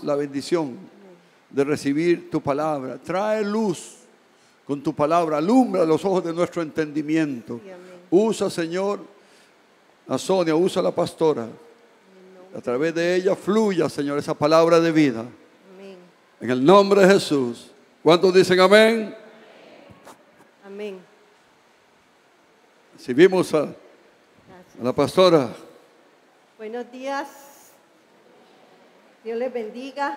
la bendición de recibir tu palabra. Trae luz con tu palabra, alumbra los ojos de nuestro entendimiento. Usa, Señor, a Sonia, usa a la pastora. A través de ella fluya, Señor, esa palabra de vida. Amén. En el nombre de Jesús. ¿Cuántos dicen amén? Amén. Recibimos a la pastora. Buenos días. Dios les bendiga.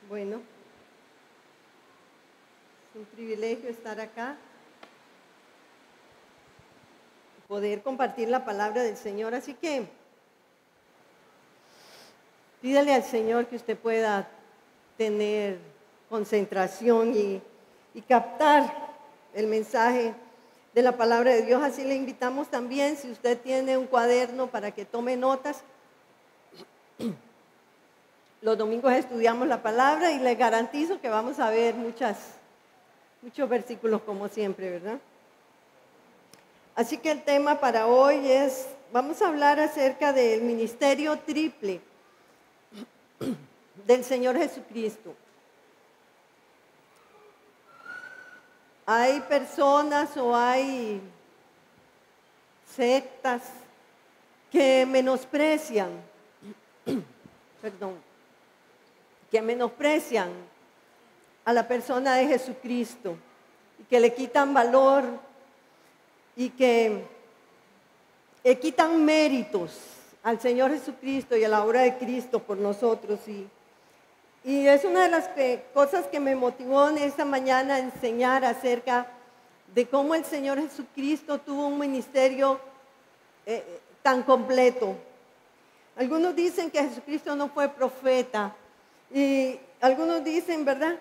Bueno, es un privilegio estar acá, poder compartir la palabra del Señor. Así que pídale al Señor que usted pueda tener concentración y captar el mensaje de la palabra de Dios. Así le invitamos también, si usted tiene un cuaderno, para que tome notas. Los domingos estudiamos la palabra y le garantizo que vamos a ver muchos versículos como siempre, ¿verdad? Así que el tema para hoy vamos a hablar acerca del ministerio triple del Señor Jesucristo. Hay personas o hay sectas que menosprecian, que menosprecian a la persona de Jesucristo y que le quitan valor y que le quitan méritos al Señor Jesucristo y a la obra de Cristo por nosotros. Y es una de las cosas que me motivó en esta mañana a enseñar acerca de cómo el Señor Jesucristo tuvo un ministerio tan completo. Algunos dicen que Jesucristo no fue profeta y algunos dicen, ¿verdad?,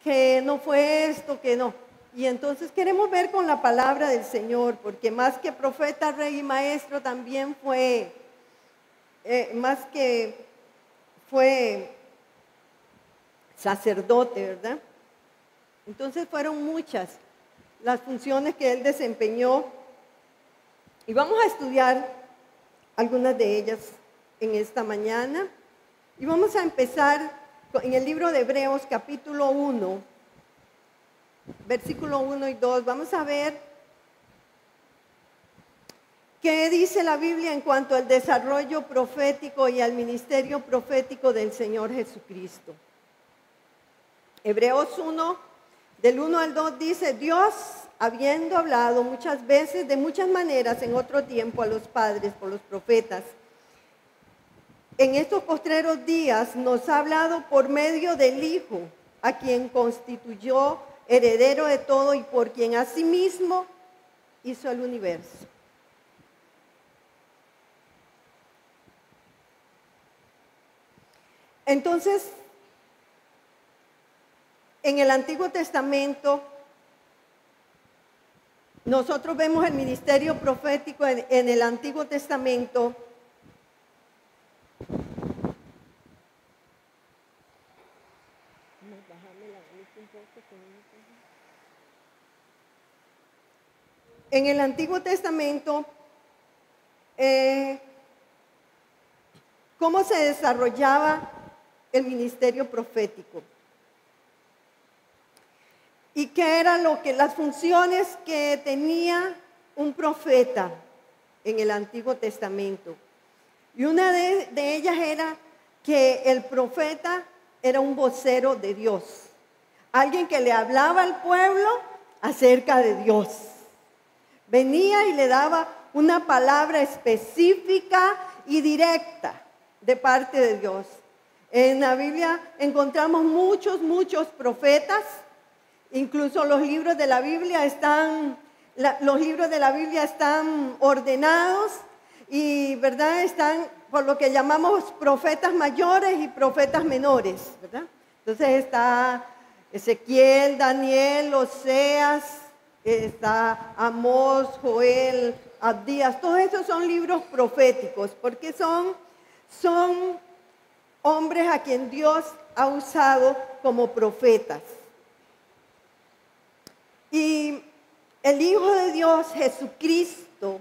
que no fue esto, que no. Y entonces queremos ver con la palabra del Señor, porque más que profeta, rey y maestro, también fue sacerdote, ¿verdad? Entonces fueron muchas las funciones que él desempeñó y vamos a estudiar algunas de ellas en esta mañana y vamos a empezar en el libro de Hebreos capítulo 1, versículo 1 y 2. Vamos a ver qué dice la Biblia en cuanto al desarrollo profético y al ministerio profético del Señor Jesucristo. Hebreos 1, del 1 al 2 dice: Dios, habiendo hablado muchas veces, de muchas maneras en otro tiempo a los padres por los profetas, en estos postreros días nos ha hablado por medio del Hijo, a quien constituyó heredero de todo y por quien asimismo hizo el universo. Entonces, en el Antiguo Testamento, nosotros vemos el ministerio profético en el Antiguo Testamento. En el Antiguo Testamento, ¿cómo se desarrollaba el ministerio profético? ¿Y qué eran las funciones que tenía un profeta en el Antiguo Testamento? Y una de ellas era que el profeta era un vocero de Dios, alguien que le hablaba al pueblo acerca de Dios. Venía y le daba una palabra específica y directa de parte de Dios. En la Biblia encontramos muchos profetas. Incluso los libros de la Biblia están ordenados y, ¿verdad?, están por lo que llamamos profetas mayores y profetas menores, ¿verdad? Entonces está Ezequiel, Daniel, Oseas, está Amós, Joel, Abdías. Todos esos son libros proféticos porque son hombres a quien Dios ha usado como profetas. Y el Hijo de Dios, Jesucristo,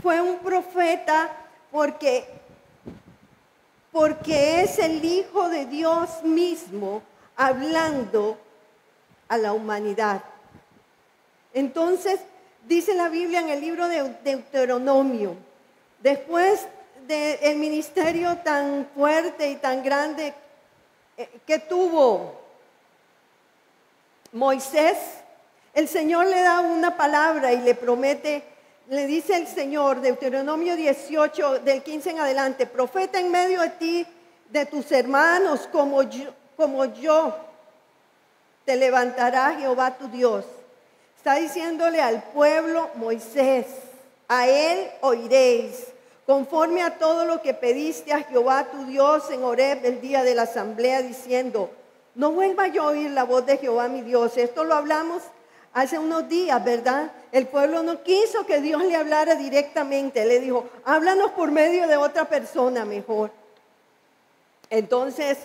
fue un profeta porque porque es el Hijo de Dios mismo hablando a la humanidad. Entonces, dice la Biblia en el libro de Deuteronomio, después del ministerio tan fuerte y tan grande que tuvo Moisés, el Señor le da una palabra y le promete, le dice el Señor, Deuteronomio 18, del 15 en adelante, profeta en medio de ti, de tus hermanos, como yo, te levantará Jehová tu Dios. Está diciéndole al pueblo Moisés, a él oiréis, conforme a todo lo que pediste a Jehová tu Dios en Horeb el día de la asamblea, diciendo, no vuelva yo a oír la voz de Jehová mi Dios. Esto lo hablamos hace unos días, ¿verdad? El pueblo no quiso que Dios le hablara directamente. Le dijo, háblanos por medio de otra persona mejor. Entonces,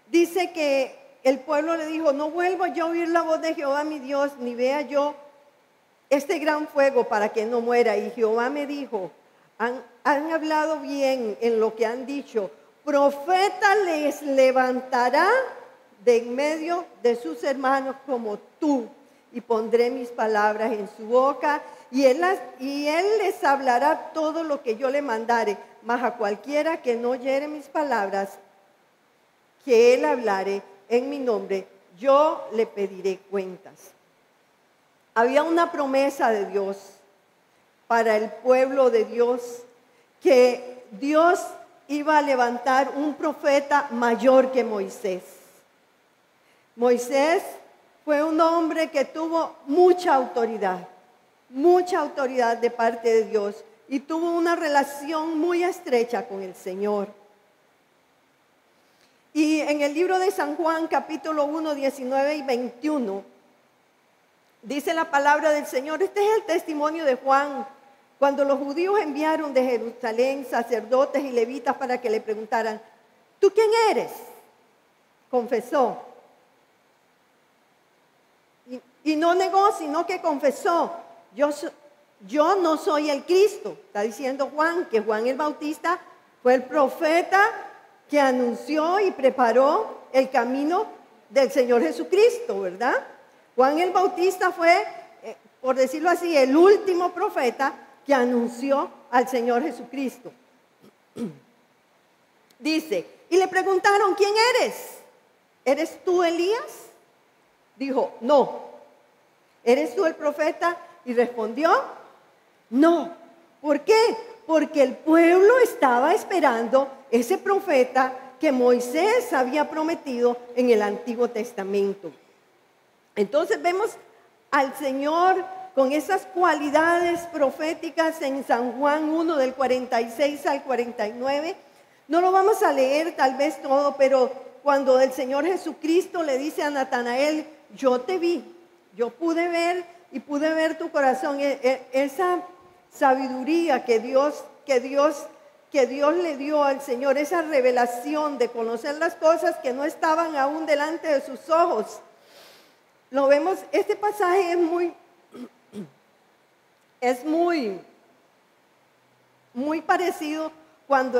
dice que el pueblo le dijo, no vuelvo yo a oír la voz de Jehová mi Dios, ni vea yo este gran fuego para que no muera. Y Jehová me dijo, han hablado bien en lo que han dicho. Profeta les levantará de en medio de sus hermanos como tú, y pondré mis palabras en su boca, y él les hablará todo lo que yo le mandare, mas a cualquiera que no oyere mis palabras, que él hablare en mi nombre, yo le pediré cuentas. Había una promesa de Dios para el pueblo de Dios, que Dios iba a levantar un profeta mayor que Moisés. Moisés fue un hombre que tuvo mucha autoridad de parte de Dios, y tuvo una relación muy estrecha con el Señor. Y en el libro de San Juan, capítulo 1, 19 y 21, dice la palabra del Señor, este es el testimonio de Juan, cuando los judíos enviaron de Jerusalén sacerdotes y levitas para que le preguntaran, ¿tú quién eres? Confesó. Y no negó, sino que confesó, yo no soy el Cristo. Está diciendo Juan, que Juan el Bautista fue el profeta que anunció y preparó el camino del Señor Jesucristo, ¿verdad? Juan el Bautista fue, por decirlo así, el último profeta que anunció al Señor Jesucristo. Dice, y le preguntaron, ¿quién eres? ¿Eres tú Elías? Dijo, no. ¿Eres tú el profeta? Y respondió, no. ¿Por qué? Porque el pueblo estaba esperando ese profeta que Moisés había prometido en el Antiguo Testamento. Entonces vemos al Señor con esas cualidades proféticas en San Juan 1 del 46 al 49. No lo vamos a leer tal vez todo, pero cuando el Señor Jesucristo le dice a Natanael, yo te vi, yo pude ver y pude ver tu corazón, esa sabiduría que Dios le dio al Señor, esa revelación de conocer las cosas que no estaban aún delante de sus ojos. Lo vemos, este pasaje es muy parecido cuando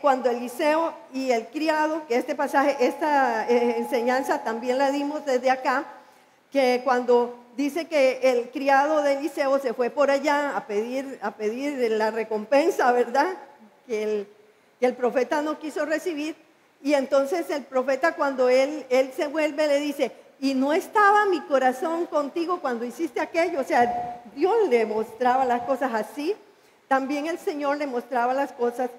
cuando Eliseo y el criado, que este pasaje, esta enseñanza también la dimos desde acá, que cuando dice que el criado de Eliseo se fue por allá a pedir la recompensa, ¿verdad? Que el profeta no quiso recibir, y entonces el profeta, cuando él se vuelve, le dice, y no estaba mi corazón contigo cuando hiciste aquello. O sea, Dios le mostraba las cosas así. También el Señor le mostraba las cosas,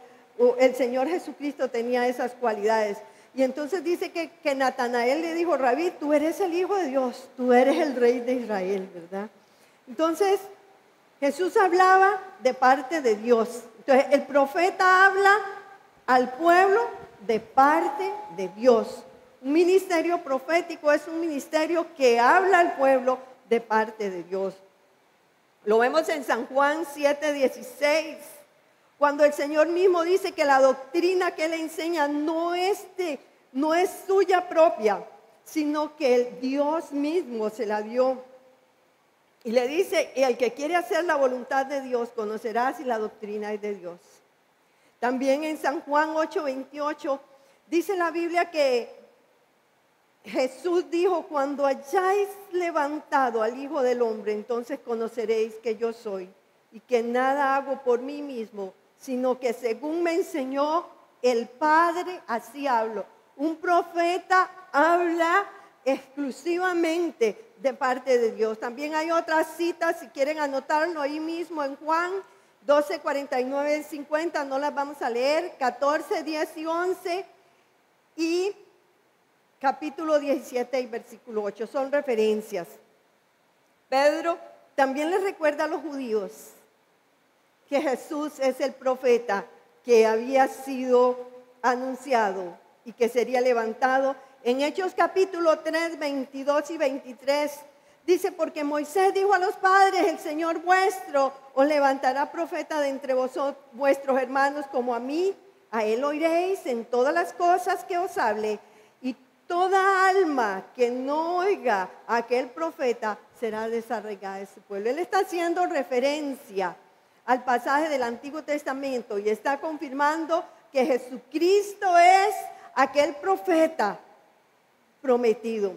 el Señor Jesucristo tenía esas cualidades. Y entonces dice que Natanael le dijo, Rabí, tú eres el Hijo de Dios, tú eres el Rey de Israel, ¿verdad? Entonces, Jesús hablaba de parte de Dios. Entonces, el profeta habla al pueblo de parte de Dios. Un ministerio profético es un ministerio que habla al pueblo de parte de Dios. Lo vemos en San Juan 7:16, cuando el Señor mismo dice que la doctrina que Él enseña no es suya propia, sino que el Dios mismo se la dio. Y le dice, y el que quiere hacer la voluntad de Dios conocerá si la doctrina es de Dios. También en San Juan 8:28 dice la Biblia que Jesús dijo: cuando hayáis levantado al Hijo del Hombre, entonces conoceréis que yo soy y que nada hago por mí mismo, sino que según me enseñó el Padre, así hablo. Un profeta habla exclusivamente de parte de Dios. También hay otras citas, si quieren anotarlo ahí mismo en Juan 12, 49, 50, no las vamos a leer, 14, 10 y 11 y capítulo 17 y versículo 8, son referencias. Pedro también les recuerda a los judíos que Jesús es el profeta que había sido anunciado y que sería levantado. En Hechos capítulo 3, 22 y 23 dice: porque Moisés dijo a los padres: el Señor vuestro os levantará profeta de entre vosotros, vuestros hermanos, como a mí. A él oiréis en todas las cosas que os hable, y toda alma que no oiga a aquel profeta será desarraigada de su pueblo. Él está haciendo referencia al pasaje del Antiguo Testamento y está confirmando que Jesucristo es aquel profeta prometido.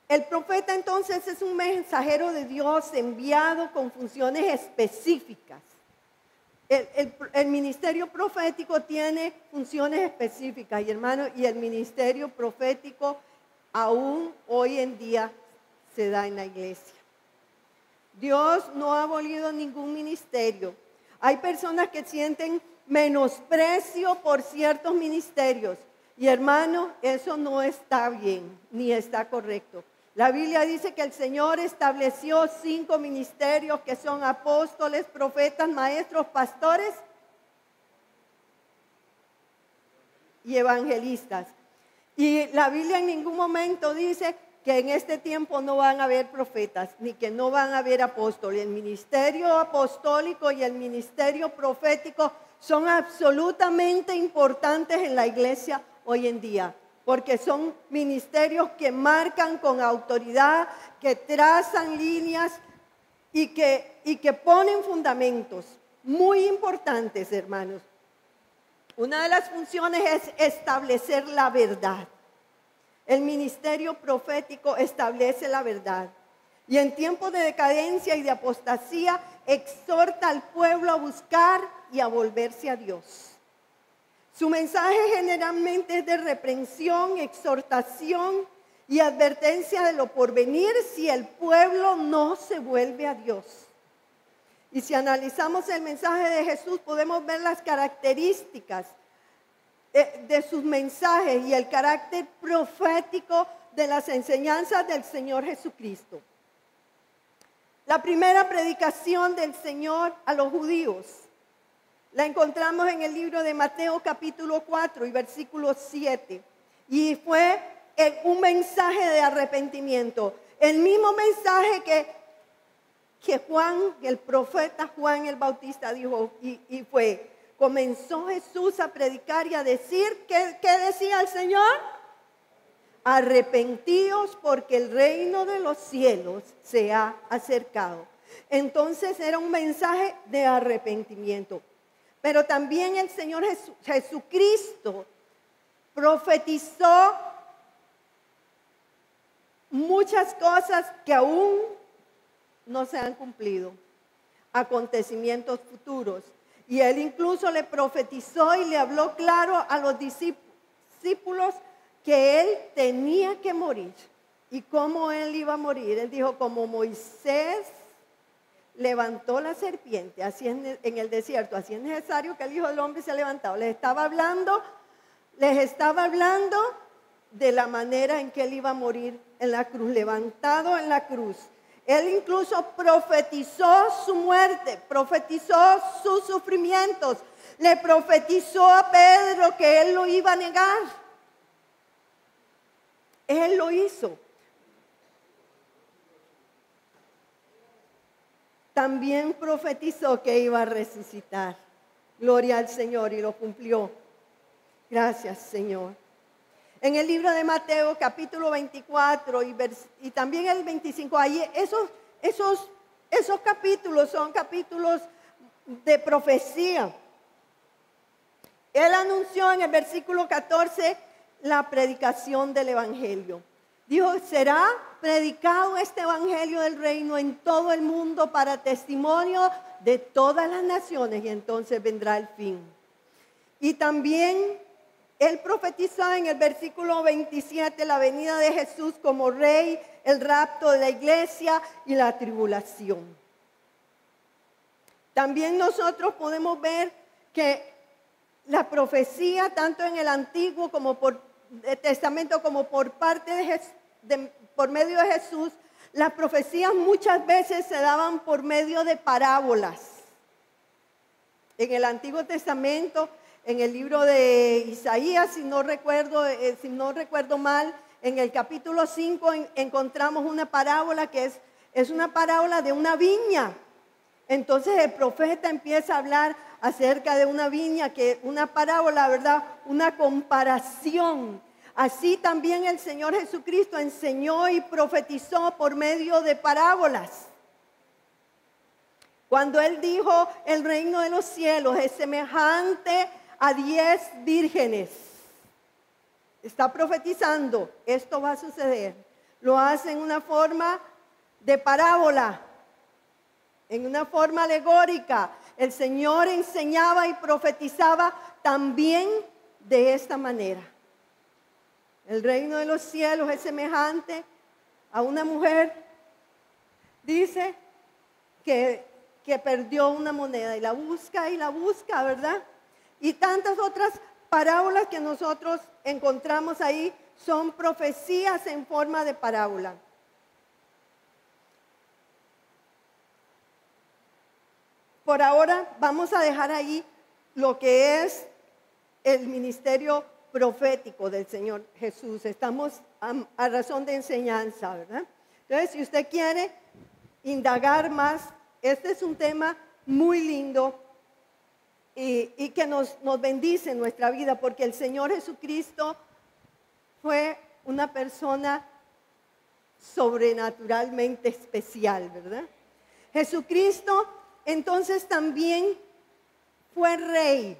El profeta entonces es un mensajero de Dios enviado con funciones específicas. El ministerio profético tiene funciones específicas, y hermano, y el ministerio profético aún hoy en día se da en la iglesia. Dios no ha abolido ningún ministerio. Hay personas que sienten menosprecio por ciertos ministerios. Y hermano, eso no está bien, ni está correcto. La Biblia dice que el Señor estableció 5 ministerios que son apóstoles, profetas, maestros, pastores y evangelistas. Y la Biblia en ningún momento dice que en este tiempo no van a haber profetas, ni que no van a haber apóstoles. El ministerio apostólico y el ministerio profético son absolutamente importantes en la iglesia hoy en día, porque son ministerios que marcan con autoridad, que trazan líneas y que ponen fundamentos muy importantes, hermanos. Una de las funciones es establecer la verdad. El ministerio profético establece la verdad. Y en tiempos de decadencia y de apostasía, exhorta al pueblo a buscar y a volverse a Dios. Su mensaje generalmente es de reprensión, exhortación y advertencia de lo porvenir si el pueblo no se vuelve a Dios. Y si analizamos el mensaje de Jesús, podemos ver las características de sus mensajes y el carácter profético de las enseñanzas del Señor Jesucristo. La primera predicación del Señor a los judíos la encontramos en el libro de Mateo capítulo 4 y versículo 7. Y fue un mensaje de arrepentimiento. El mismo mensaje que Juan, el profeta Juan el Bautista dijo, y comenzó Jesús a predicar y a decir, ¿qué decía el Señor? Arrepentíos porque el reino de los cielos se ha acercado. Entonces era un mensaje de arrepentimiento. Pero también el Señor Jesucristo profetizó muchas cosas que aún no se han cumplido, acontecimientos futuros. Y Él incluso le profetizó y le habló claro a los discípulos que Él tenía que morir. ¿Y cómo Él iba a morir? Él dijo, como Moisés levantó la serpiente así en el desierto, así es necesario que el Hijo del Hombre sea levantado. Les estaba hablando de la manera en que Él iba a morir en la cruz, levantado en la cruz. Él incluso profetizó su muerte, profetizó sus sufrimientos, le profetizó a Pedro que Él lo iba a negar. Él lo hizo. También profetizó que iba a resucitar. Gloria al Señor, y lo cumplió. Gracias, Señor. En el libro de Mateo, capítulo 24 y también el 25, ahí esos capítulos son capítulos de profecía. Él anunció en el versículo 14 la predicación del evangelio. Dijo, será predicado este evangelio del reino en todo el mundo para testimonio de todas las naciones, y entonces vendrá el fin. Y también él profetizó en el versículo 27 la venida de Jesús como rey, el rapto de la iglesia y la tribulación. También nosotros podemos ver que la profecía, tanto en el Antiguo como por el Testamento, como por parte por medio de Jesús, las profecías muchas veces se daban por medio de parábolas. En el Antiguo Testamento, en el libro de Isaías, si no recuerdo mal, en el capítulo 5 encontramos una parábola que es una parábola de una viña. Entonces el profeta empieza a hablar acerca de una viña, que una parábola, ¿verdad? Una comparación. Así también el Señor Jesucristo enseñó y profetizó por medio de parábolas. Cuando Él dijo, el reino de los cielos es semejante a 10 vírgenes. Está profetizando, esto va a suceder. Lo hace en una forma de parábola, en una forma alegórica. El Señor enseñaba y profetizaba también de esta manera. El reino de los cielos es semejante a una mujer, dice, que perdió una moneda y la busca, ¿verdad? Y tantas otras parábolas que nosotros encontramos ahí son profecías en forma de parábola. Por ahora vamos a dejar ahí lo que es el ministerio profético del Señor Jesús. Estamos a razón de enseñanza, ¿verdad? Entonces, si usted quiere indagar más, este es un tema muy lindo y que nos bendice en nuestra vida, porque el Señor Jesucristo fue una persona sobrenaturalmente especial, ¿verdad? Jesucristo entonces también fue rey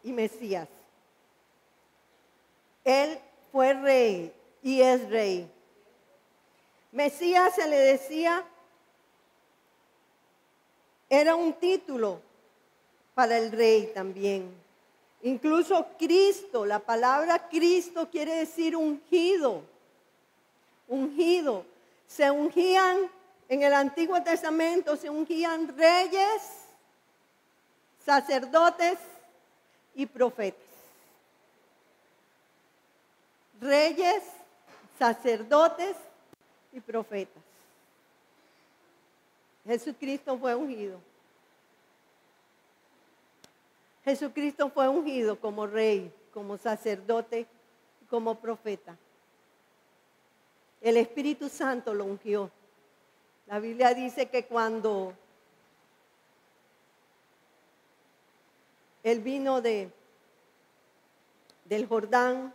y Mesías. Él fue rey y es rey. Mesías se le decía, era un título para el rey también. Incluso Cristo, la palabra Cristo quiere decir ungido. Ungido. Se ungían en el Antiguo Testamento, se ungían reyes, sacerdotes y profetas. Reyes, sacerdotes y profetas. Jesucristo fue ungido. Jesucristo fue ungido como rey, como sacerdote, como profeta. El Espíritu Santo lo ungió. La Biblia dice que cuando él vino del Jordán,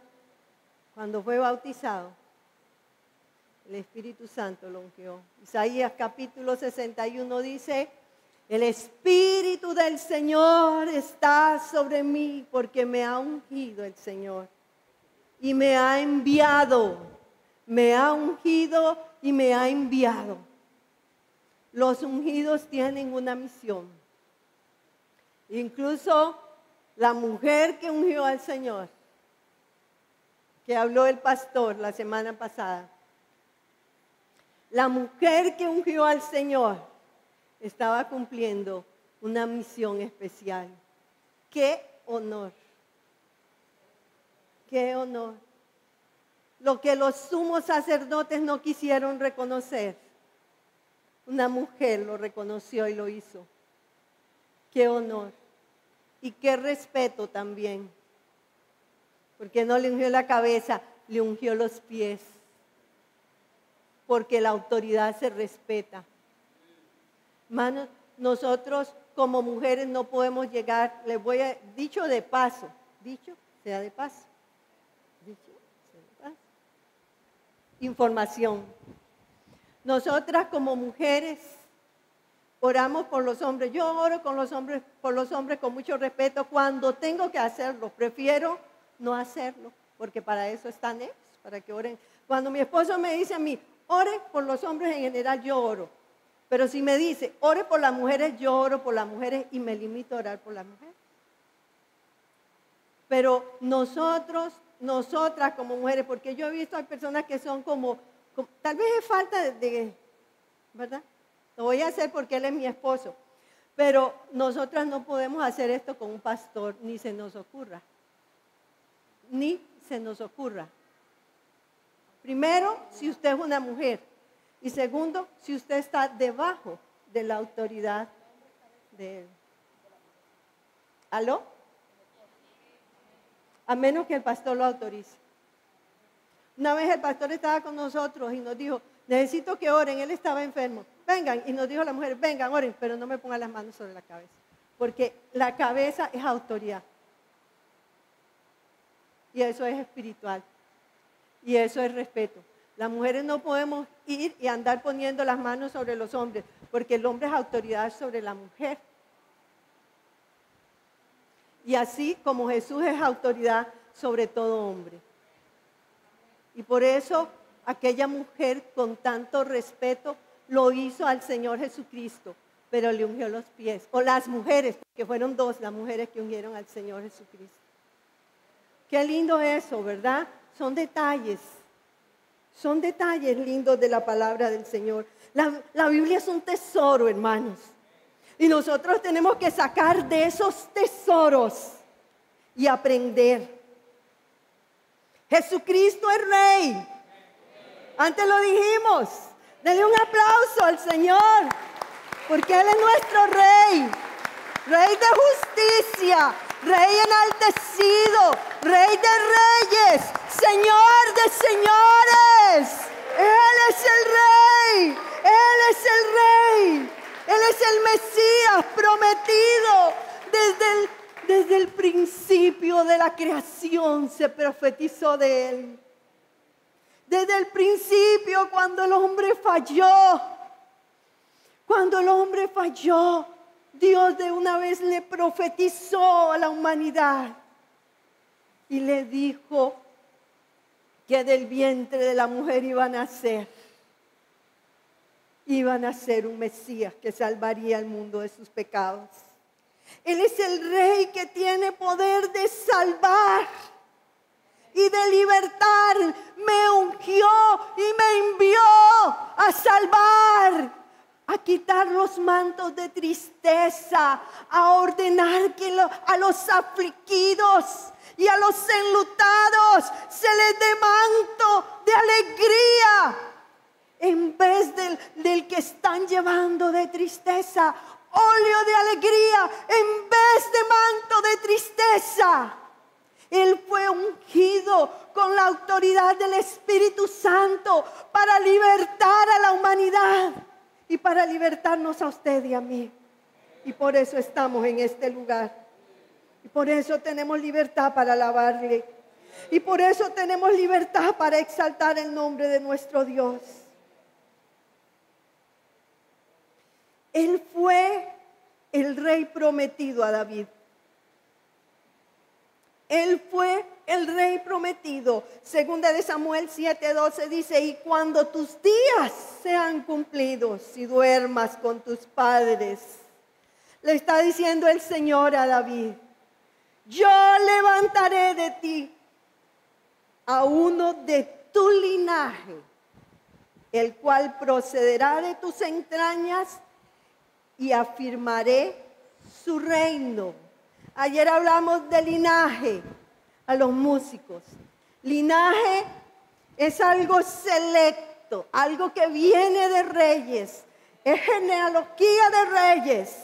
cuando fue bautizado, el Espíritu Santo lo ungió. Isaías capítulo 61 dice, el Espíritu del Señor está sobre mí porque me ha ungido el Señor y me ha enviado, me ha ungido y me ha enviado. Los ungidos tienen una misión. Incluso la mujer que ungió al Señor, que habló el pastor la semana pasada, la mujer que ungió al Señor estaba cumpliendo una misión especial. ¡Qué honor! ¡Qué honor! Lo que los sumos sacerdotes no quisieron reconocer, una mujer lo reconoció y lo hizo. ¡Qué honor! Y qué respeto también. Porque no le ungió la cabeza, le ungió los pies. Porque la autoridad se respeta. Hermanos, nosotros como mujeres no podemos llegar, les voy a, dicho de paso, dicho sea de paso, dicho sea de paso. Información. Nosotras como mujeres, oramos por los hombres. Yo oro por los hombres con mucho respeto. Cuando tengo que hacerlo, prefiero no hacerlo, porque para eso están ellos, para que oren. Cuando mi esposo me dice a mí, ore por los hombres en general, yo oro. Pero si me dice, ore por las mujeres, yo oro por las mujeres y me limito a orar por las mujeres. Pero nosotras como mujeres, porque yo he visto hay personas que son como tal vez es falta de, ¿verdad? Lo voy a hacer porque él es mi esposo. Pero nosotras no podemos hacer esto con un pastor, ni se nos ocurra. Ni se nos ocurra. Primero, si usted es una mujer. Y segundo, si usted está debajo de la autoridad de él. ¿Aló? A menos que el pastor lo autorice. Una vez el pastor estaba con nosotros y nos dijo, necesito que oren, él estaba enfermo. Vengan, y nos dijo a las mujeres, vengan, oren, pero no me pongan las manos sobre la cabeza. Porque la cabeza es autoridad. Y eso es espiritual. Y eso es respeto. Las mujeres no podemos ir y andar poniendo las manos sobre los hombres, porque el hombre es autoridad sobre la mujer. Y así como Jesús es autoridad sobre todo hombre. Y por eso aquella mujer con tanto respeto lo hizo al Señor Jesucristo, pero le ungió los pies. O las mujeres, porque fueron dos las mujeres que ungieron al Señor Jesucristo. Qué lindo eso, ¿verdad? Son detalles lindos de la palabra del Señor. La Biblia es un tesoro, hermanos. Y nosotros tenemos que sacar de esos tesoros y aprender. Jesucristo es Rey. Antes lo dijimos. Denle un aplauso al Señor, porque Él es nuestro Rey. Rey de justicia, Rey enaltecido, Rey de reyes, Señor de señores. Él es el Rey, Él es el Rey, Él es el Mesías prometido. Desde el principio de la creación se profetizó de Él. Desde el principio, cuando el hombre falló, Dios de una vez le profetizó a la humanidad y le dijo que del vientre de la mujer iba a nacer un Mesías que salvaría al mundo de sus pecados. Él es el Rey que tiene poder de salvar y de libertar. Me ungió y me envió a salvar, a quitar los mantos de tristeza, a ordenar que a los afligidos y a los enlutados se les dé manto de alegría, en vez del que están llevando de tristeza, óleo de alegría en vez de manto de tristeza. Él fue ungido con la autoridad del Espíritu Santo para libertar a la humanidad y para libertarnos a usted y a mí. Y por eso estamos en este lugar. Y por eso tenemos libertad para alabarle. Y por eso tenemos libertad para exaltar el nombre de nuestro Dios. Él fue el Rey prometido a David. Él fue el Rey prometido. Segunda de Samuel 7:12 dice, y cuando tus días sean cumplidos y duermas con tus padres, le está diciendo el Señor a David, yo levantaré de ti a uno de tu linaje, el cual procederá de tus entrañas y afirmaré su reino. Ayer hablamos de linaje a los músicos. Linaje es algo selecto, algo que viene de reyes, es genealogía de reyes.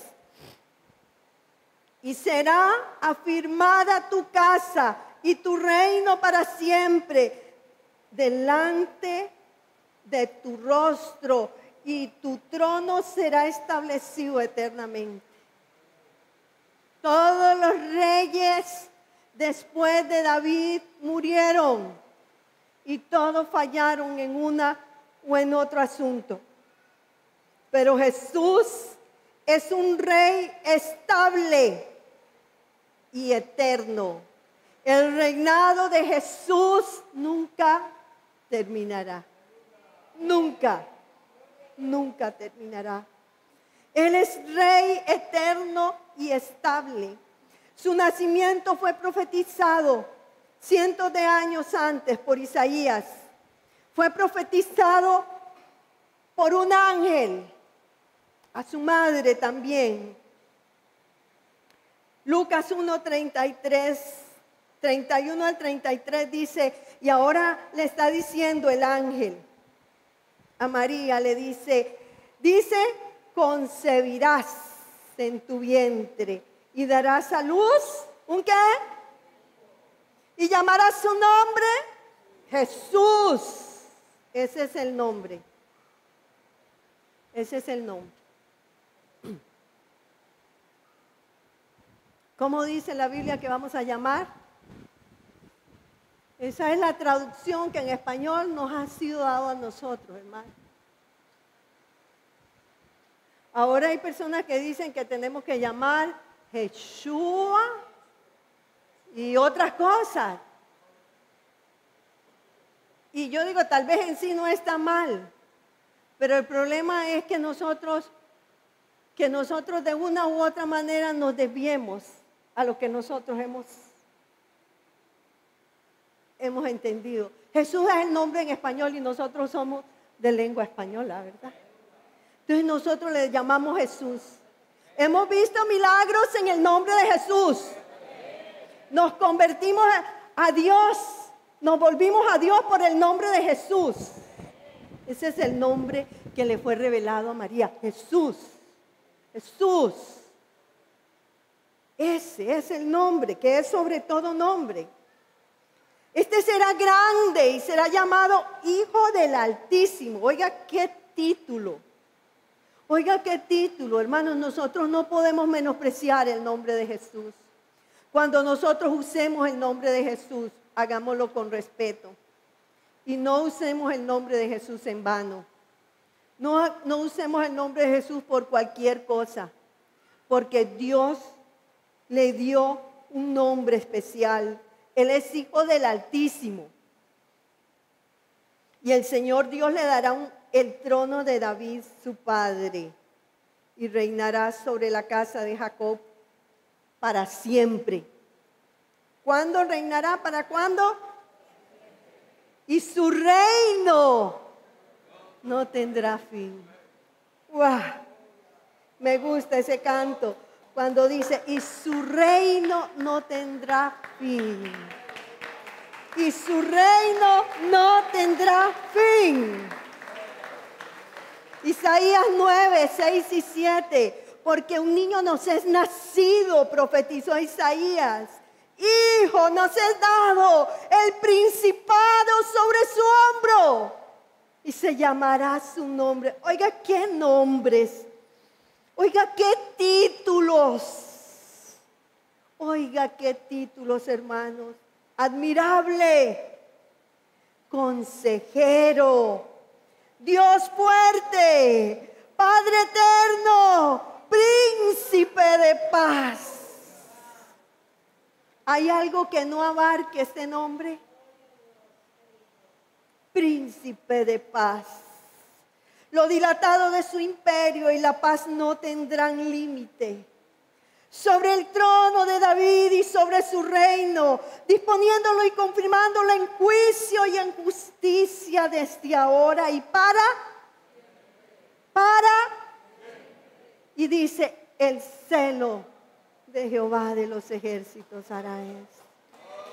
Y será afirmada tu casa y tu reino para siempre delante de tu rostro, y tu trono será establecido eternamente. Todos los reyes después de David murieron y todos fallaron en una o en otro asunto. Pero Jesús es un rey estable y eterno. El reinado de Jesús nunca terminará. Nunca, nunca terminará. Él es rey eterno y estable. Su nacimiento fue profetizado cientos de años antes por Isaías. Fue profetizado por un ángel, a su madre también. Lucas 1:33, 31 al 33 dice, y ahora le está diciendo el ángel a María, le dice, concebirás en tu vientre y darás a luz, ¿un qué? Y llamarás su nombre Jesús. Ese es el nombre. Ese es el nombre. ¿Cómo dice la Biblia que vamos a llamar? Esa es la traducción que en español nos ha sido dado a nosotros, hermano. Ahora hay personas que dicen que tenemos que llamar Yeshua y otras cosas. Y yo digo, tal vez en sí no está mal, pero el problema es que nosotros de una u otra manera nos desviemos a lo que nosotros hemos entendido. Jesús es el nombre en español y nosotros somos de lengua española, ¿verdad? Entonces nosotros le llamamos Jesús. Hemos visto milagros en el nombre de Jesús. Nos convertimos a Dios, nos volvimos a Dios por el nombre de Jesús. Ese es el nombre que le fue revelado a María, Jesús. Jesús. Ese es el nombre que es sobre todo nombre. Este será grande y será llamado Hijo del Altísimo. Oiga qué título. Oiga qué título, hermanos. Nosotros no podemos menospreciar el nombre de Jesús. Cuando nosotros usemos el nombre de Jesús, hagámoslo con respeto. Y no usemos el nombre de Jesús en vano. No usemos el nombre de Jesús por cualquier cosa. Porque Dios le dio un nombre especial. Él es Hijo del Altísimo. Y el Señor Dios le dará el trono de David, su padre. Y reinará sobre la casa de Jacob para siempre. ¿Cuándo reinará? ¿Para cuándo? Y su reino no tendrá fin. ¡Wow! Me gusta ese canto. Cuando dice, y su reino no tendrá fin. Y su reino no tendrá fin. Isaías 9, 6 y 7. Porque un niño nos es nacido, profetizó Isaías. Hijo nos es dado el principado sobre su hombro. Y se llamará su nombre. Oiga, qué nombres. Oiga, qué títulos. Oiga, qué títulos, hermanos. Admirable. Consejero. Dios fuerte. Padre eterno. Príncipe de paz. ¿Hay algo que no abarque este nombre? Príncipe de paz. Lo dilatado de su imperio y la paz no tendrán límite. Sobre el trono de David y sobre su reino, disponiéndolo y confirmándolo en juicio y en justicia desde ahora y para. Y dice, el celo de Jehová de los ejércitos hará esto.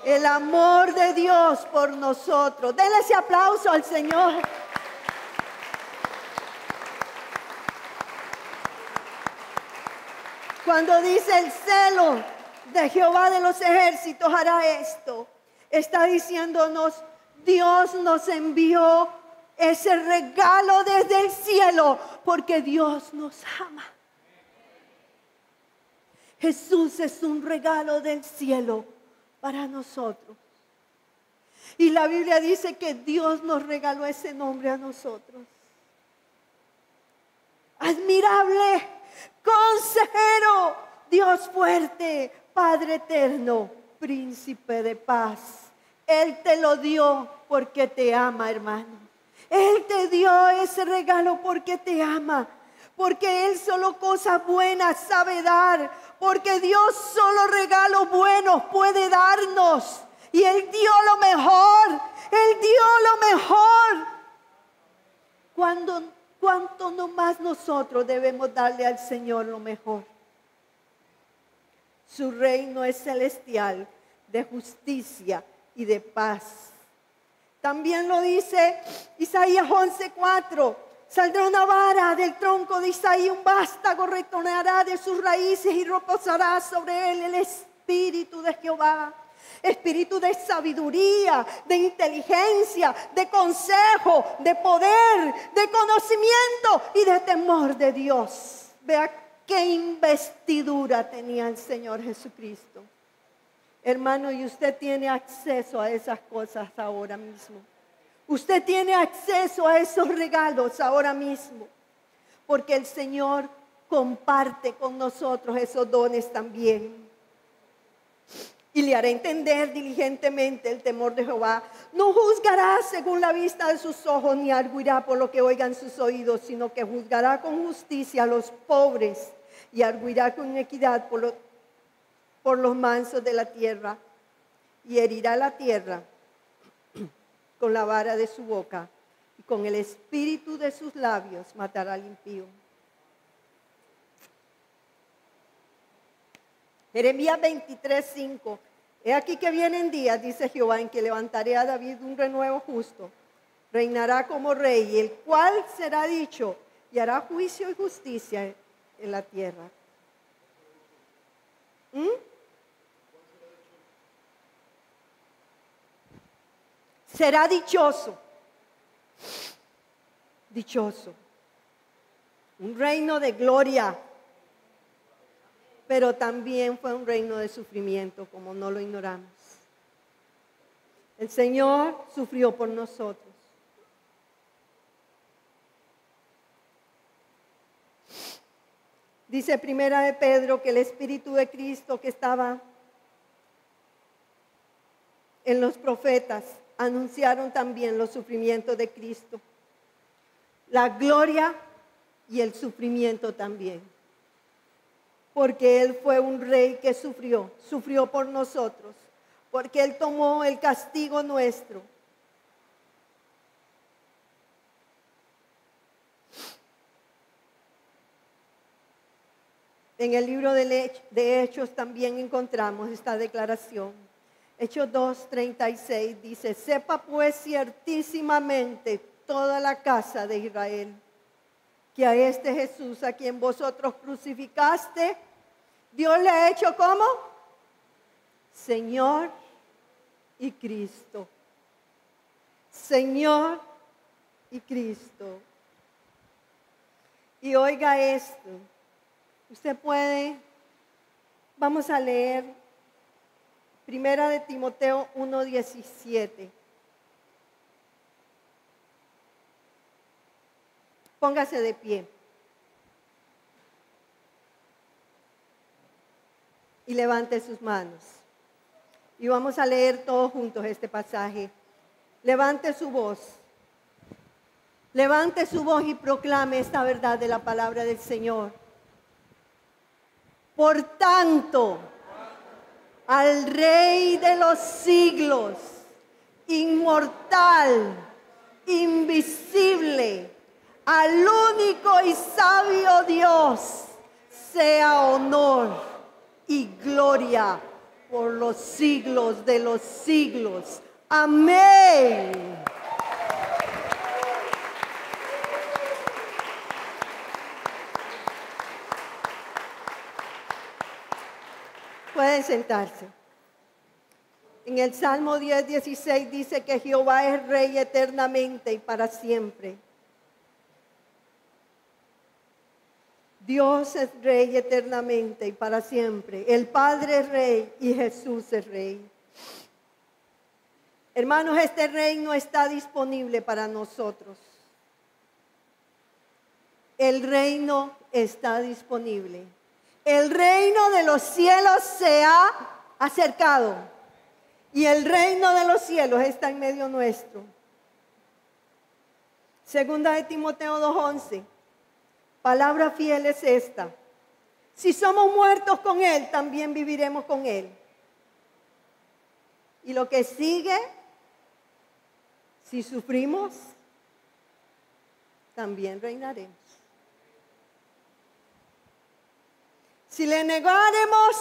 El amor de Dios por nosotros. Denle ese aplauso al Señor. Cuando dice el celo de Jehová de los ejércitos hará esto, está diciéndonos, Dios nos envió ese regalo desde el cielo porque Dios nos ama. Jesús es un regalo del cielo para nosotros. Y la Biblia dice que Dios nos regaló ese nombre a nosotros. Admirable. Consejero, Dios fuerte, Padre eterno, príncipe de paz. Él te lo dio porque te ama, hermano. Él te dio ese regalo porque te ama. Porque Él solo cosas buenas sabe dar. Porque Dios solo regalos buenos puede darnos. Y Él dio lo mejor. Él dio lo mejor. ¿Cuánto nomás nosotros debemos darle al Señor lo mejor? Su reino es celestial, de justicia y de paz. También lo dice Isaías 11:4. Saldrá una vara del tronco de Isaí, un vástago retornará de sus raíces y reposará sobre él el espíritu de Jehová. Espíritu de sabiduría, de inteligencia, de consejo, de poder, de conocimiento y de temor de Dios. Vea qué investidura tenía el Señor Jesucristo. Hermano, y usted tiene acceso a esas cosas ahora mismo. Usted tiene acceso a esos regalos ahora mismo. Porque el Señor comparte con nosotros esos dones también. Y le hará entender diligentemente el temor de Jehová. No juzgará según la vista de sus ojos, ni arguirá por lo que oigan sus oídos, sino que juzgará con justicia a los pobres y arguirá con equidad por los mansos de la tierra. Y herirá la tierra con la vara de su boca, y con el espíritu de sus labios matará al impío. Jeremías 23:5. He aquí que vienen días, dice Jehová, en que levantaré a David un renuevo justo. Reinará como rey, el cual será dicho, y hará juicio y justicia en la tierra. Será dichoso. Dichoso. Un reino de gloria. Pero también fue un reino de sufrimiento, como no lo ignoramos. El Señor sufrió por nosotros. Dice Primera de Pedro que el Espíritu de Cristo que estaba en los profetas anunciaron también los sufrimientos de Cristo. La gloria y el sufrimiento también. Porque Él fue un rey que sufrió por nosotros, porque Él tomó el castigo nuestro. En el libro de Hechos también encontramos esta declaración. Hechos 2:36 dice: sepa pues ciertísimamente toda la casa de Israel, que a este Jesús a quien vosotros crucificaste, Dios le ha hecho ¿cómo? Señor y Cristo. Señor y Cristo. Y oiga esto. Usted puede, vamos a leer Primera de Timoteo 1:17. Póngase de pie. Y levante sus manos. Y vamos a leer todos juntos este pasaje. Levante su voz. Levante su voz y proclame esta verdad de la palabra del Señor. Por tanto, al Rey de los siglos, inmortal, invisible, al único y sabio Dios, sea honor y gloria por los siglos de los siglos. Amén. Pueden sentarse. En el Salmo 10:16 dice que Jehová es Rey eternamente y para siempre. Dios es Rey eternamente y para siempre. El Padre es Rey y Jesús es Rey. Hermanos, este reino está disponible para nosotros. el reino está disponible. El reino de los cielos se ha acercado. Y el reino de los cielos está en medio nuestro. Segunda de Timoteo 2:11. Palabra fiel es esta: si somos muertos con Él, también viviremos con Él. Y lo que sigue, si sufrimos, también reinaremos. Si le negaremos,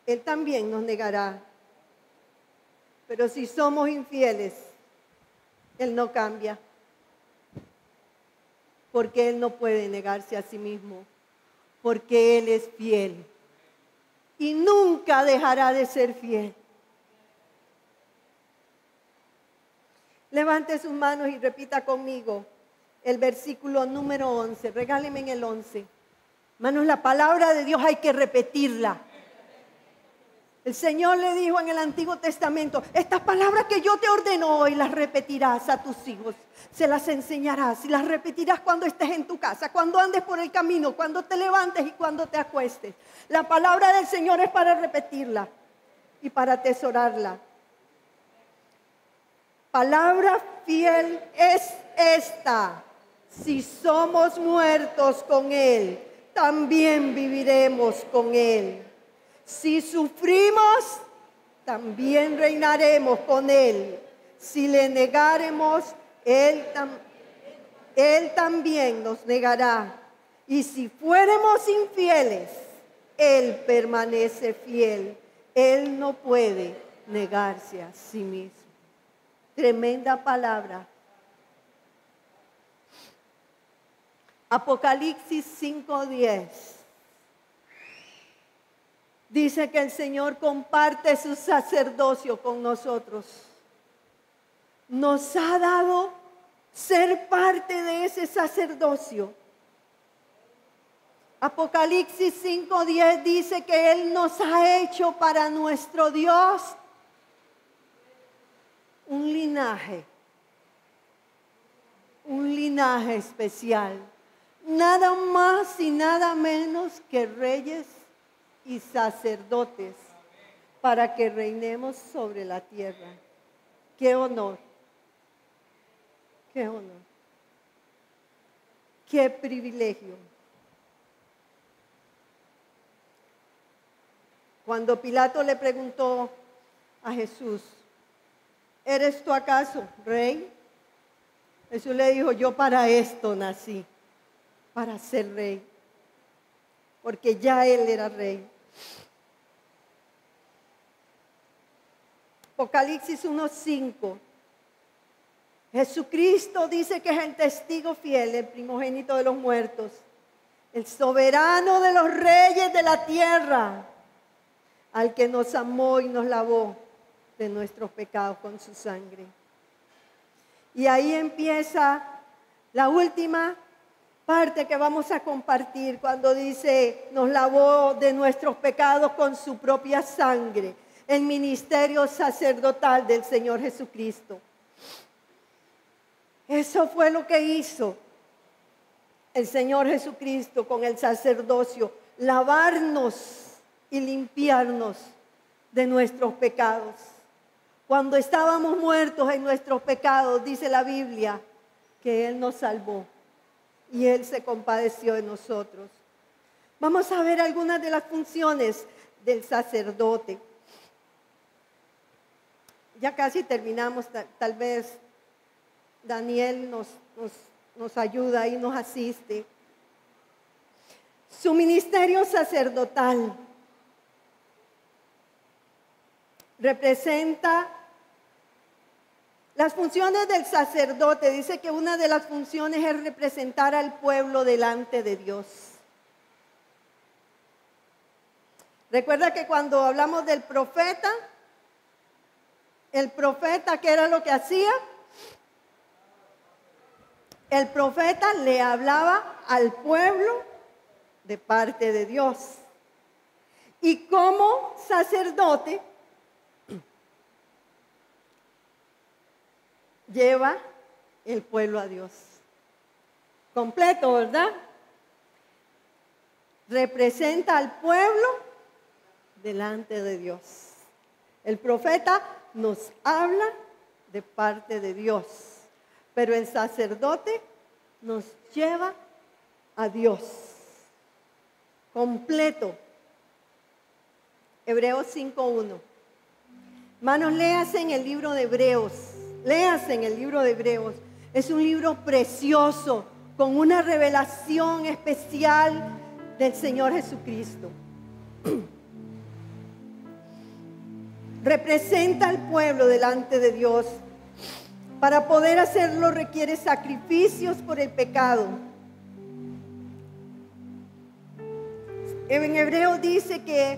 Él también nos negará. Pero si somos infieles, Él no cambia. Porque Él no puede negarse a sí mismo. Porque Él es fiel. Y nunca dejará de ser fiel. Levante sus manos y repita conmigo el versículo número 11. Regáleme en el 11. Hermanos, la palabra de Dios hay que repetirla. El Señor le dijo en el Antiguo Testamento: estas palabras que yo te ordeno hoy las repetirás a tus hijos. Se las enseñarás y las repetirás cuando estés en tu casa, cuando andes por el camino, cuando te levantes y cuando te acuestes. La palabra del Señor es para repetirla y para atesorarla. Palabra fiel es esta: si somos muertos con Él, también viviremos con Él. Si sufrimos, también reinaremos con Él. Si le negaremos, Él también nos negará. Y si fuéramos infieles, Él permanece fiel. Él no puede negarse a sí mismo. Tremenda palabra. Apocalipsis 5:10. Dice que el Señor comparte su sacerdocio con nosotros. Nos ha dado ser parte de ese sacerdocio. Apocalipsis 5:10 dice que Él nos ha hecho para nuestro Dios un linaje especial. Nada más y nada menos que reyes y sacerdotes, para que reinemos sobre la tierra. ¡Qué honor! ¡Qué honor! ¡Qué privilegio! Cuando Pilato le preguntó a Jesús: ¿eres tú acaso rey? Jesús le dijo: yo para esto nací, para ser rey, porque ya Él era rey. Apocalipsis 1:5. Jesucristo dice que es el testigo fiel, el primogénito de los muertos, el soberano de los reyes de la tierra, al que nos amó y nos lavó de nuestros pecados con su sangre. Y ahí empieza la última parte que vamos a compartir, cuando dice: nos lavó de nuestros pecados con su propia sangre. El ministerio sacerdotal del Señor Jesucristo. Eso fue lo que hizo el Señor Jesucristo con el sacerdocio: lavarnos y limpiarnos de nuestros pecados. Cuando estábamos muertos en nuestros pecados, dice la Biblia que Él nos salvó y Él se compadeció de nosotros. Vamos a ver algunas de las funciones del sacerdote. Ya casi terminamos, tal vez Daniel nos ayuda y nos asiste. Su ministerio sacerdotal representa las funciones del sacerdote. Dice que una de las funciones es representar al pueblo delante de Dios. Recuerda que cuando hablamos del profeta, el profeta, ¿qué era lo que hacía? El profeta le hablaba al pueblo de parte de Dios. Y como sacerdote, lleva el pueblo a Dios. completo, ¿verdad? Representa al pueblo delante de Dios. El profeta nos habla de parte de Dios, pero el sacerdote nos lleva a Dios. Completo. Hebreos 5:1. Hermanos, léase en el libro de Hebreos. Léase en el libro de Hebreos. Es un libro precioso, con una revelación especial del Señor Jesucristo. Representa al pueblo delante de Dios. Para poder hacerlo requiere sacrificios por el pecado. En Hebreo dice que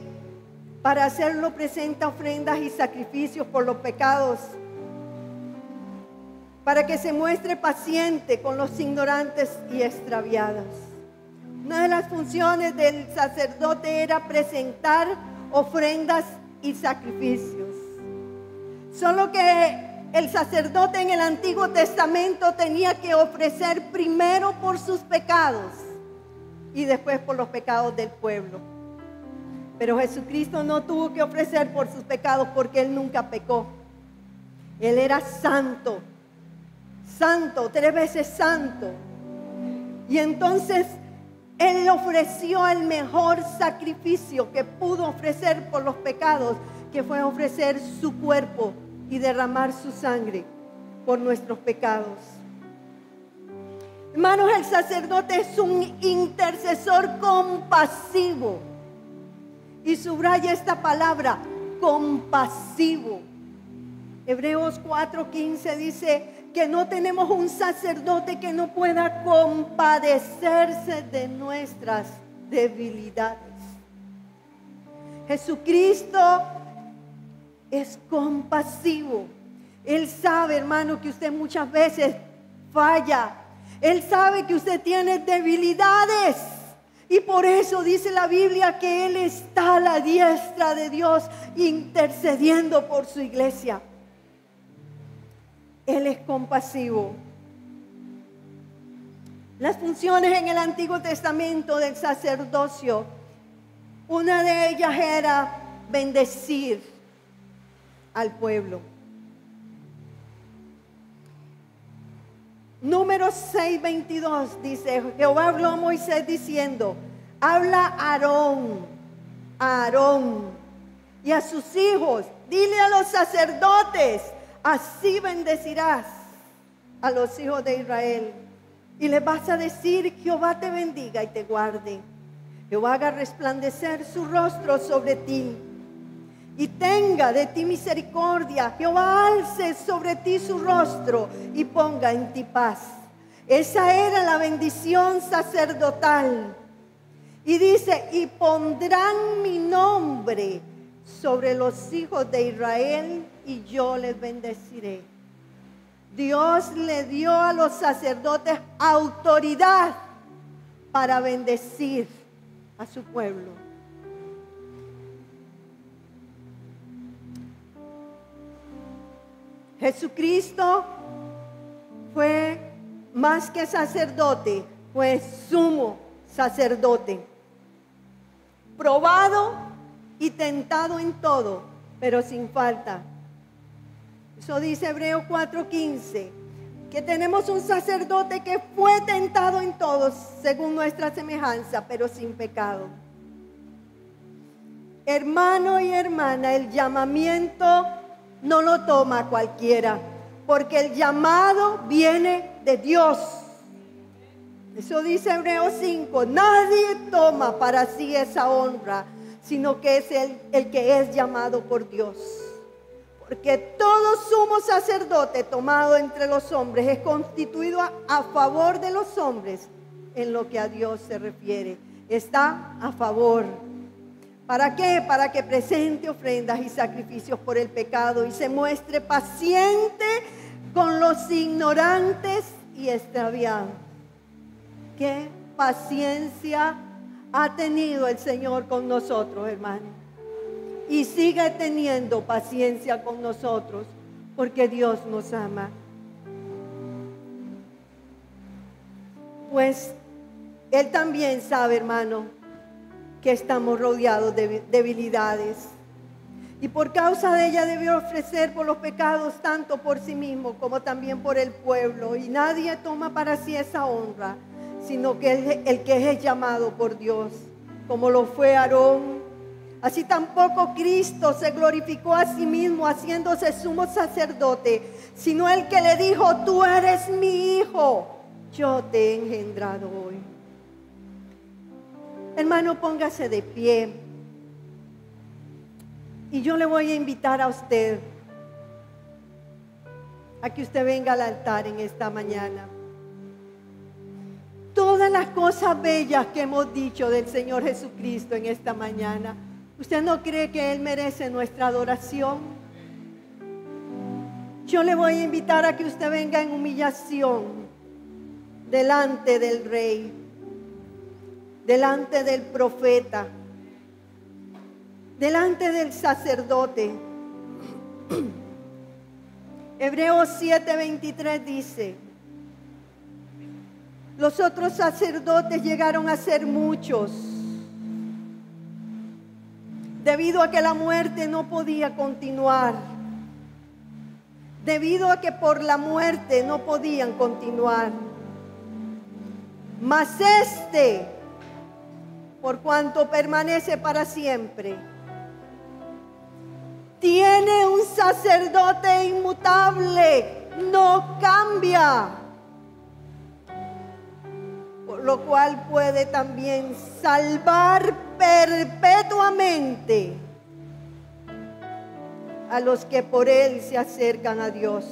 para hacerlo presenta ofrendas y sacrificios por los pecados, para que se muestre paciente con los ignorantes y extraviados. Una de las funciones del sacerdote era presentar ofrendas y sacrificios. Solo que el sacerdote en el Antiguo Testamento tenía que ofrecer primero por sus pecados y después por los pecados del pueblo. Pero Jesucristo no tuvo que ofrecer por sus pecados porque Él nunca pecó. Él era santo, santo, 3 veces santo. Y entonces Él ofreció el mejor sacrificio que pudo ofrecer por los pecados, que fue ofrecer su cuerpo y derramar su sangre por nuestros pecados. Hermanos, el sacerdote es un intercesor compasivo. Y subraya esta palabra, compasivo. Hebreos 4:15 dice que no tenemos un sacerdote que no pueda compadecerse de nuestras debilidades. Jesucristo es compasivo. Él sabe, hermano, que usted muchas veces falla. Él sabe que usted tiene debilidades. Y por eso dice la Biblia que Él está a la diestra de Dios intercediendo por su iglesia. Él es compasivo. Las funciones en el Antiguo Testamento del sacerdocio, una de ellas era bendecir al pueblo. Números 6:22 dice: Jehová habló a Moisés diciendo: habla a Aarón y a sus hijos, dile a los sacerdotes, así bendecirás a los hijos de Israel. Y les vas a decir: Jehová te bendiga y te guarde. Jehová haga resplandecer su rostro sobre ti y tenga de ti misericordia. Jehová alce sobre ti su rostro y ponga en ti paz. Esa era la bendición sacerdotal. Y dice: y pondrán mi nombre sobre los hijos de Israel y yo les bendeciré. Dios le dio a los sacerdotes autoridad para bendecir a su pueblo. Jesucristo fue más que sacerdote, fue sumo sacerdote, probado y tentado en todo, pero sin falta. Eso dice Hebreos 4:15, que tenemos un sacerdote que fue tentado en todo según nuestra semejanza, pero sin pecado. Hermano y hermana, el llamamiento no lo toma cualquiera, porque el llamado viene de Dios. Eso dice Hebreos 5, nadie toma para sí esa honra, sino que es el que es llamado por Dios. Porque todo sumo sacerdote tomado entre los hombres es constituido a favor de los hombres en lo que a Dios se refiere. Está a favor. ¿Para qué? Para que presente ofrendas y sacrificios por el pecado y se muestre paciente con los ignorantes y extraviados. ¿Qué paciencia ha tenido el Señor con nosotros, hermano? Y sigue teniendo paciencia con nosotros porque Dios nos ama. pues Él también sabe, hermano, que estamos rodeados de debilidades. Y por causa de ella debió ofrecer por los pecados tanto por sí mismo como también por el pueblo. Y nadie toma para sí esa honra, sino que el que es llamado por Dios, como lo fue Aarón. Así tampoco Cristo se glorificó a sí mismo haciéndose sumo sacerdote, sino el que le dijo: tú eres mi hijo, yo te he engendrado hoy. Hermano, póngase de pie. Y yo le voy a invitar a usted a que usted venga al altar en esta mañana. Todas las cosas bellas que hemos dicho del Señor Jesucristo en esta mañana, ¿usted no cree que Él merece nuestra adoración? Yo le voy a invitar a que usted venga en humillación delante del Rey, delante del profeta, delante del sacerdote. Hebreos 7:23 dice: los otros sacerdotes llegaron a ser muchos, debido a que la muerte no podía continuar, debido a que por la muerte no podían continuar. Mas este, por cuanto permanece para siempre, tiene un sacerdote inmutable, no cambia, por lo cual puede también salvar perpetuamente a los que por Él se acercan a Dios.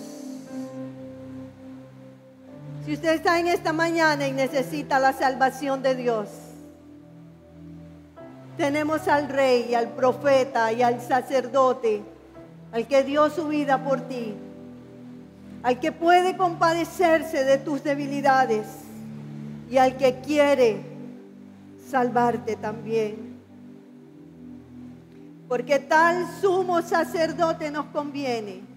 Si usted está en esta mañana y necesita la salvación de Dios, tenemos al Rey, al profeta y al sacerdote, al que dio su vida por ti, al que puede compadecerse de tus debilidades y al que quiere salvarte también. Porque tal sumo sacerdote nos conviene.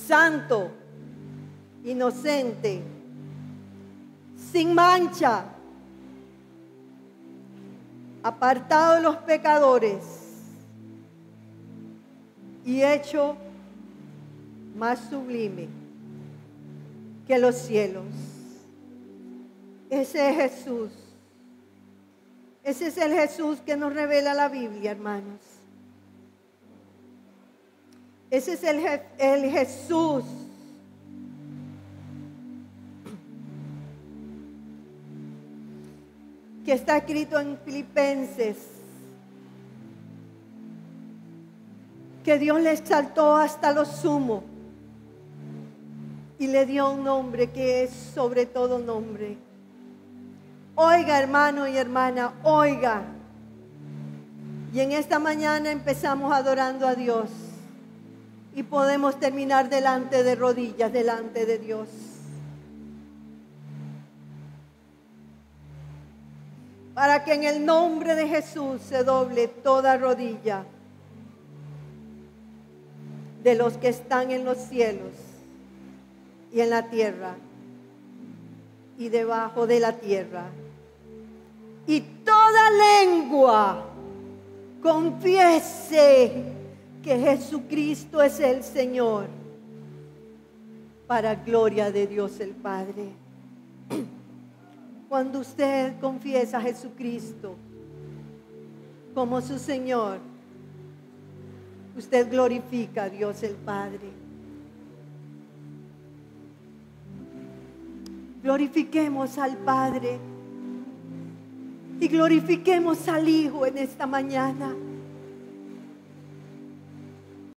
Santo, inocente, sin mancha, apartado de los pecadores y hecho más sublime que los cielos. Ese es Jesús. Ese es el Jesús que nos revela la Biblia, hermanos. Ese es el Jesús que está escrito en Filipenses, que Dios le exaltó hasta lo sumo y le dio un nombre que es sobre todo nombre. Oiga, hermano y hermana, oiga. Y en esta mañana empezamos adorando a Dios y podemos terminar delante de rodillas, delante de Dios. Para que en el nombre de Jesús se doble toda rodilla de los que están en los cielos y en la tierra y debajo de la tierra. Y toda lengua confiese que Jesucristo es el Señor, para gloria de Dios el Padre. Cuando usted confiesa a Jesucristo como su Señor, usted glorifica a Dios el Padre. Glorifiquemos al Padre y glorifiquemos al Hijo en esta mañana.